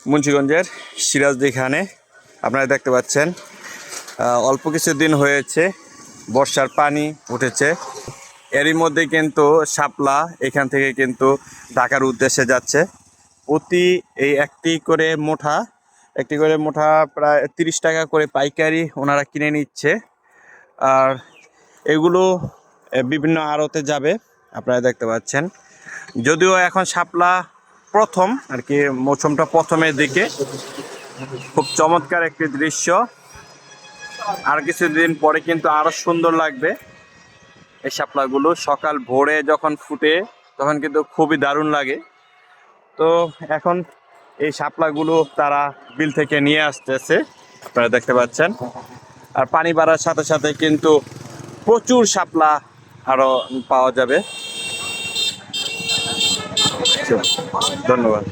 মুন্সিগঞ্জের সিরাজদি খানে আপনারা দেখতে পাচ্ছেন অল্প কিছুদিন হয়েছে বর্ষার পানি উঠেছে। এরই মধ্যে কিন্তু শাপলা এখান থেকে কিন্তু ঢাকার উদ্দেশ্যে যাচ্ছে। প্রতি এই একটি করে মোঠা প্রায় 30 টাকা করে পাইকারি ওনারা কিনে নিচ্ছে। আর এগুলো বিভিন্ন আড়তে যাবে, আপনারা দেখতে পাচ্ছেন। যদিও এখন শাপলা প্রথম আর কি, মৌসুমটা প্রথমের দিকে, খুব চমৎকার একটি দৃশ্য। আর কিছুদিন পরে কিন্তু আরো সুন্দর লাগবে এই শাপলাগুলো। সকাল ভোরে যখন ফুটে তখন কিন্তু খুবই দারুণ লাগে। তো এখন এই শাপলাগুলো তারা বিল থেকে নিয়ে আসতেছে, আপনারা দেখতে পাচ্ছেন। আর পানি বাড়ার সাথে সাথে কিন্তু প্রচুর শাপলা আরো পাওয়া যাবে। ধন্যবাদ।